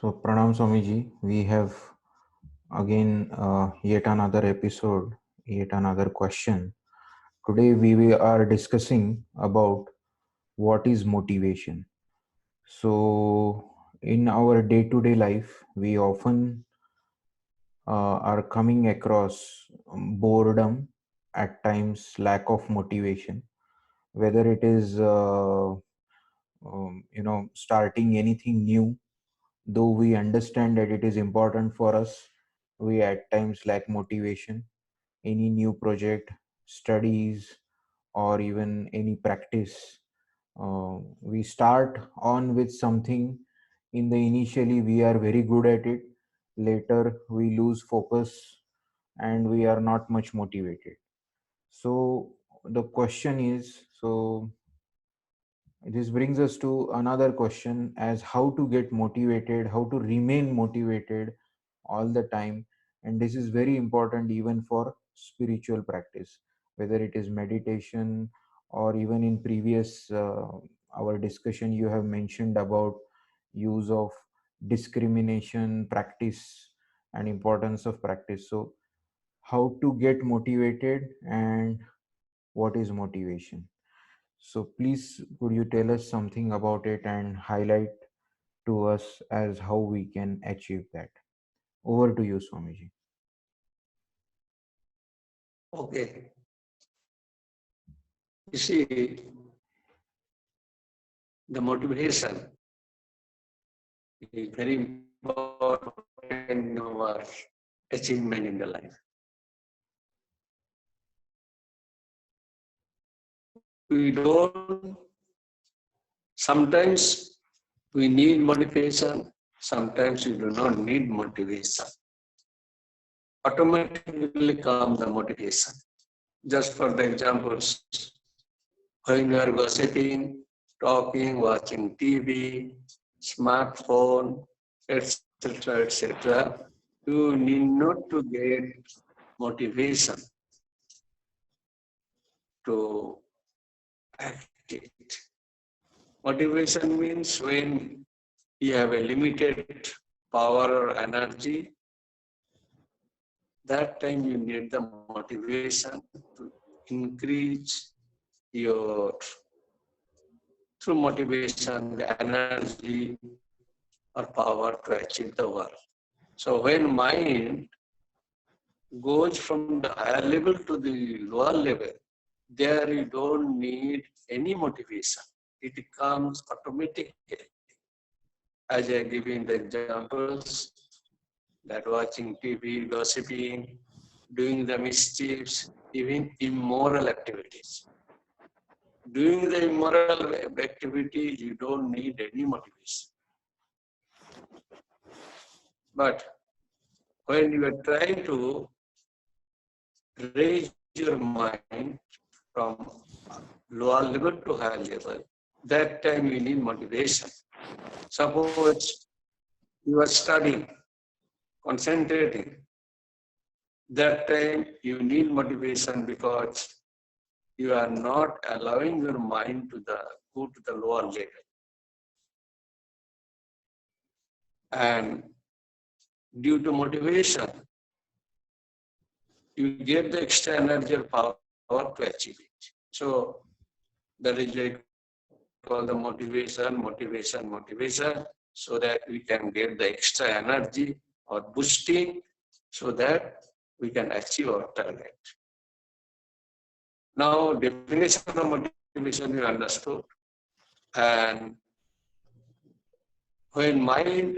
So, Pranam Swamiji, we have again yet another episode, yet another question. Today we are discussing about what is motivation. So, in our day-to-day life, we often are coming across boredom, at times lack of motivation, whether it is starting anything new. Though we understand that it is important for us, we at times lack motivation. Any new project, studies, or even any practice, we start on with something. In the initially, we are very good at it. Later, we lose focus and we are not much motivated. So the question is, this brings us to another question as how to get motivated, how to remain motivated all the time. And this is very important even for spiritual practice, whether it is meditation or even in previous our discussion, you have mentioned about use of discrimination practice and importance of practice. So how to get motivated and what is motivation? So please, could you tell us something about it and highlight to us as how we can achieve that? Over to you, Swamiji. Okay. You see, the motivation is very important in our achievement in the life. We don't, sometimes we need motivation, sometimes we do not need motivation. Automatically come the motivation. Just for the examples, when you are gossiping, talking, watching TV, smartphone, etc., you need not to get motivation to act it. Motivation means when you have a limited power or energy, that time you need the motivation to increase your, through motivation, the energy or power to achieve the work. So when mind goes from the higher level to the lower level, there you don't need any motivation. It comes automatically. As I give in the examples, that watching TV, gossiping, doing the mischiefs, even immoral activities. Doing the immoral activity, you don't need any motivation. But when you are trying to raise your mind from lower level to higher level, that time you need motivation. Suppose you are studying, concentrating, that time you need motivation because you are not allowing your mind to go to the lower level. And due to motivation, you get the extra energy or power to achieve it. So that is like called the motivation, so that we can get the extra energy or boosting so that we can achieve our target. Now, definition of motivation you understood. And when mind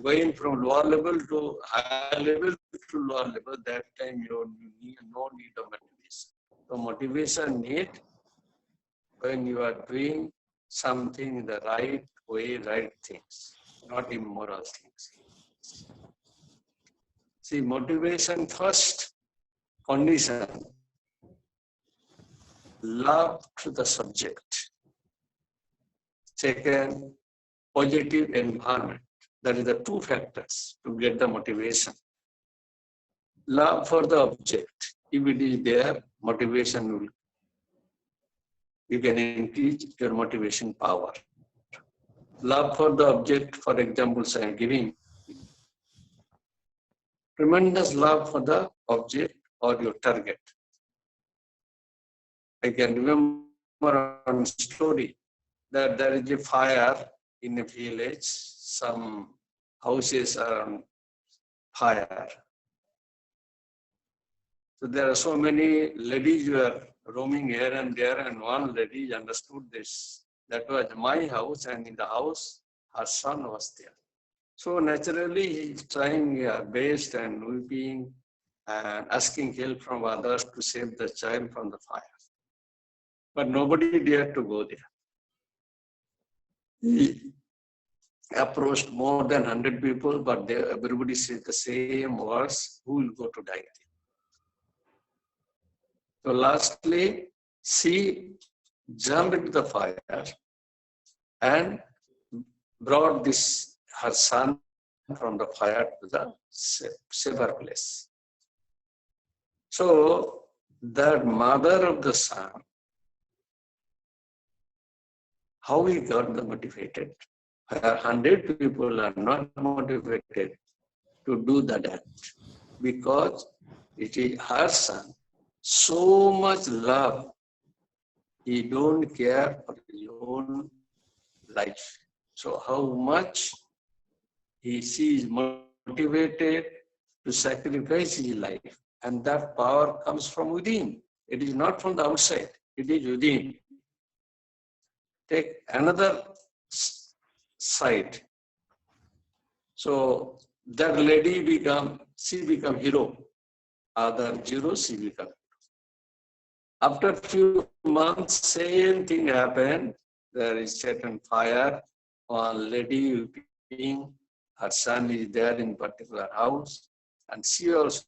going from lower level to higher level to lower level, that time you need no need of motivation. So motivation need when you are doing something in the right way, right things, not immoral things. See, motivation first condition, love to the subject. Second, positive environment. That is the two factors to get the motivation. Love for the object. If it is there, motivation will, you can increase your motivation power. love for the object, for examples I am giving, tremendous love for the object or your target. I can remember one story that there is a fire in a village, some houses are on fire. So there are so many ladies who are roaming here and there, and one lady understood this. That was my house, and in the house, her son was there. So naturally, he is trying best and weeping and asking help from others to save the child from the fire. But nobody dared to go there. He approached more than 100 people, but everybody said the same words, who will go to die? So lastly, she jumped into the fire and brought this her son from the fire to the safer place. So the mother of the son, how he got the motivated? 100 people are not motivated to do that act because it is her son. So much love, he don't care for his own life. So how much she is motivated to sacrifice his life, and that power comes from within. It is not from the outside, it is within. Take another side. So that lady become hero. Other zero, she become. After a few months, same thing happened. There is certain fire. One lady weeping, her son is there in particular house, and she also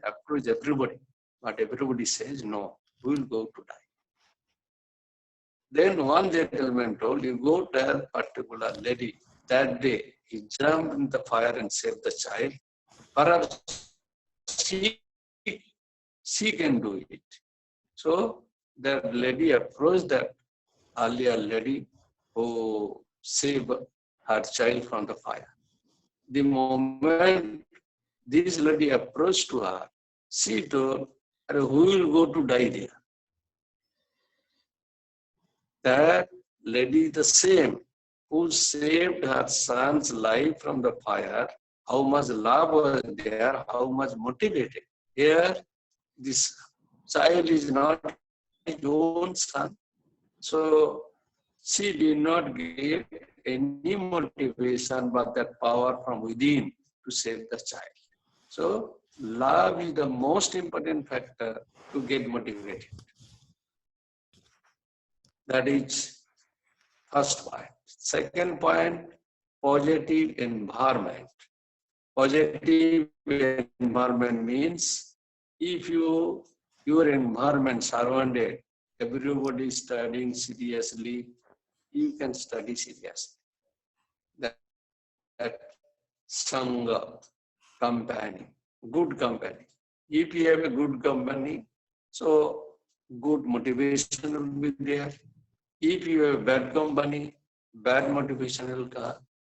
approached everybody. But everybody says, no, we will go to die. Then one gentleman told, you go to that particular lady. That day, he jumped in the fire and saved the child. Perhaps she can do it. So that lady approached that earlier lady who saved her child from the fire. The moment this lady approached to her, she told, who will go to die there? That lady the same who saved her son's life from the fire, how much love was there, how much motivated. Here, this child is not his own son. So she did not get any motivation but that power from within to save the child. So love is the most important factor to get motivated. That is first point. Second point, positive environment. Positive environment means if your environment surrounded, everybody studying seriously, you can study seriously. That Sangha, company, good company. If you have a good company, so good motivation will be there. If you have bad company, bad motivation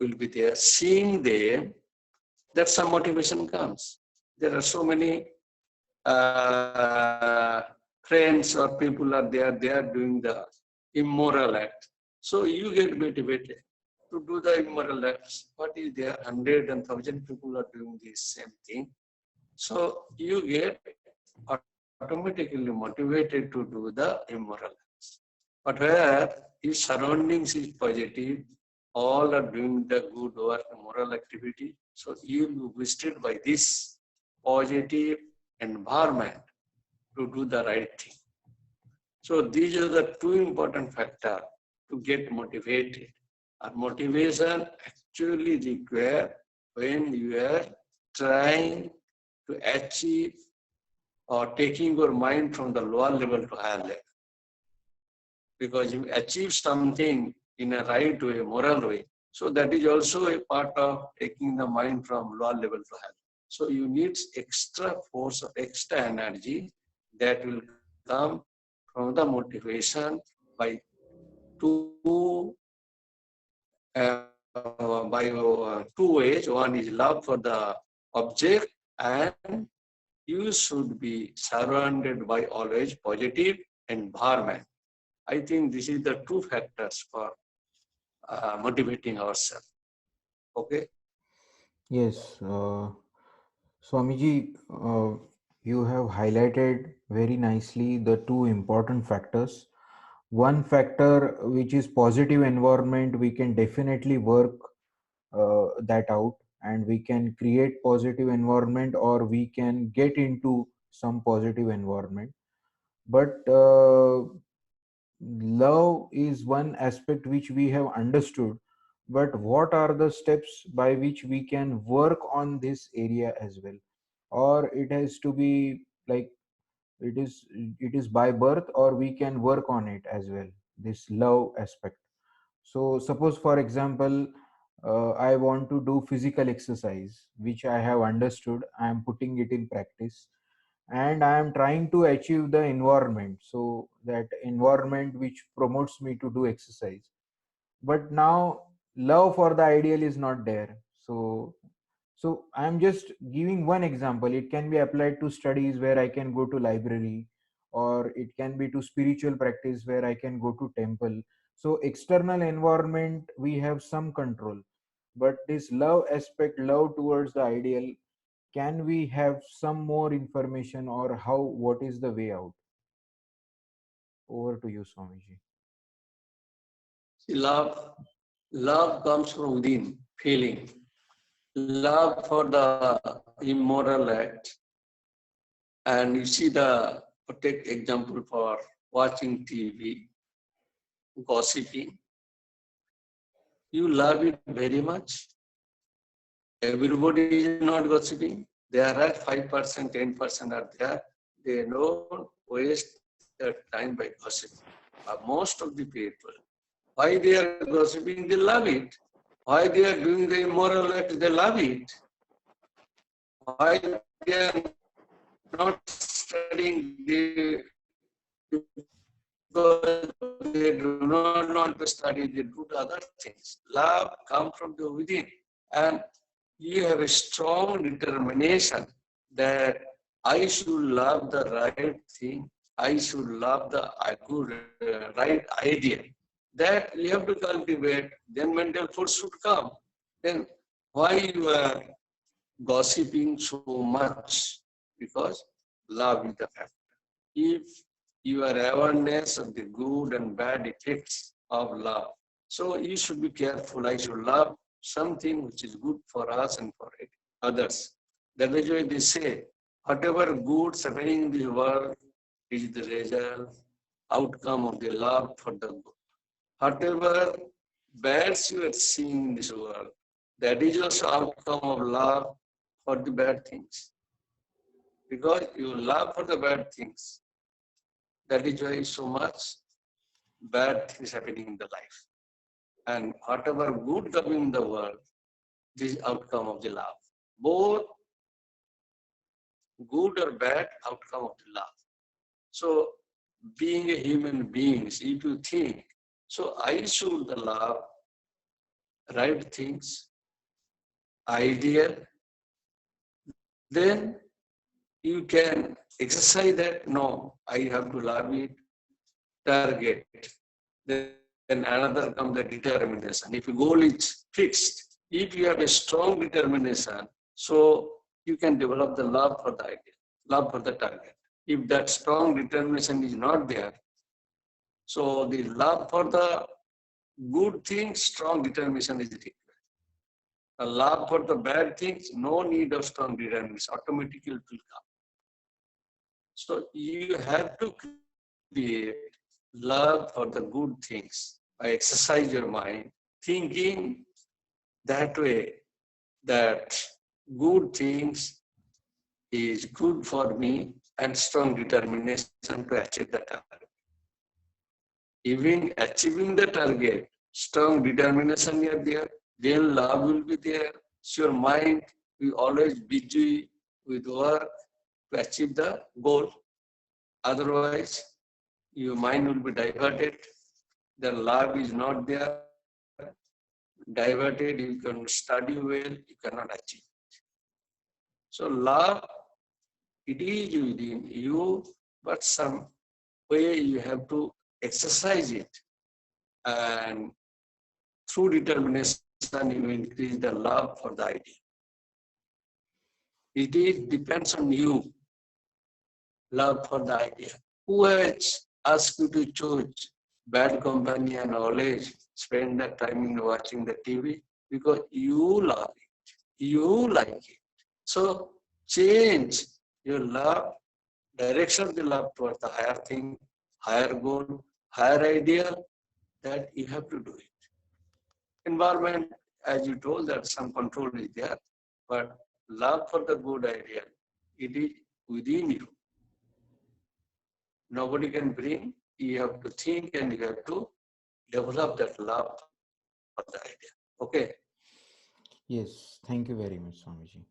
will be there. Seeing them, that some motivation comes. There are so many friends or people are there, they are doing the immoral act. So you get motivated to do the immoral acts. What is there? 100 and 1,000 people are doing the same thing. So you get automatically motivated to do the immoral acts. But where his surroundings is positive, all are doing the good work, moral activity. So you will be boosted by this positive environment to do the right thing. So these are the two important factors to get motivated. And motivation actually requires when you are trying to achieve or taking your mind from the lower level to higher level. Because you achieve something in a right way, moral way. So that is also a part of taking the mind from lower level to higher. So you need extra force or extra energy that will come from the motivation by two two ways. One is love for the object, and you should be surrounded by always positive environment. I think this is the two factors for motivating ourselves. Okay. Yes, Swamiji, you have highlighted very nicely the two important factors. One factor, which is positive environment, we can definitely work that out, and we can create positive environment, or we can get into some positive environment. But love is one aspect which we have understood, but what are the steps by which we can work on this area as well? Or it has to be like it is by birth, or we can work on it as well, this love aspect. So suppose for example, I want to do physical exercise, which I have understood, I am putting it in practice, and I am trying to achieve the environment, so that environment which promotes me to do exercise. But now love for the ideal is not there. So I'm just giving one example. It can be applied to studies where I can go to library, or it can be to spiritual practice where I can go to temple. So external environment we have some control, but this love aspect, love towards the ideal, can we have some more information, or how, what is the way out? Over to you, Swamiji. See, love comes from within, feeling. Love for the immoral act. And you see take example for watching TV, gossiping. You love it very much. Everybody is not gossiping. There are 5%, 10% are there. They don't waste their time by gossiping. But most of the people, why they are gossiping, they love it. Why they are doing the immoral act, they love it. Why they are not studying, because they do not want to study, they do other things. Love comes from the within. And you have a strong determination that I should love the right thing, I should love the good, right idea. That you have to cultivate, then mental force should come. Then why you are gossiping so much? Because love is the factor. If your awareness of the good and bad effects of love, so you should be careful. I should love something which is good for us and for others. That is why they say, whatever good happening in the world is the result, outcome of the love for the good. Whatever bads you are seeing in this world, that is also outcome of love for the bad things. Because you love for the bad things, that is why so much bad things happening in the life. And whatever good coming in the world, this is outcome of the love. Both good or bad, outcome of the love. So being a human being, if you think, so I should love right things, ideal, then you can exercise that. No, I have to love it, target. Then another comes the determination. If your goal is fixed, if you have a strong determination, so you can develop the love for the idea, love for the target. If that strong determination is not there, so the love for the good things, strong determination is required. The love for the bad things, no need of strong determination, automatically it will come. So you have to create love for the good things by exercise your mind, thinking that way, that good things is good for me, and strong determination to achieve the target. Even achieving the target, strong determination is there, then love will be there. So your mind will always busy with work to achieve the goal. Otherwise, your mind will be diverted. The love is not there. diverted, you can study well, you cannot achieve. So love, it is within you, but some way you have to exercise it. And through determination, you increase the love for the idea. It is depends on you, love for the idea. Who has asked you to choose bad company and always spend the time in watching the TV? Because you love it, you like it. So change your love, direction of the love towards the higher thing, higher goal, higher ideal, that you have to do it. Environment, as you told, that some control is there, but love for the good idea, it is within you. Nobody can bring, you have to think and you have to develop that love for the idea. Okay. Yes, thank you very much, Swamiji.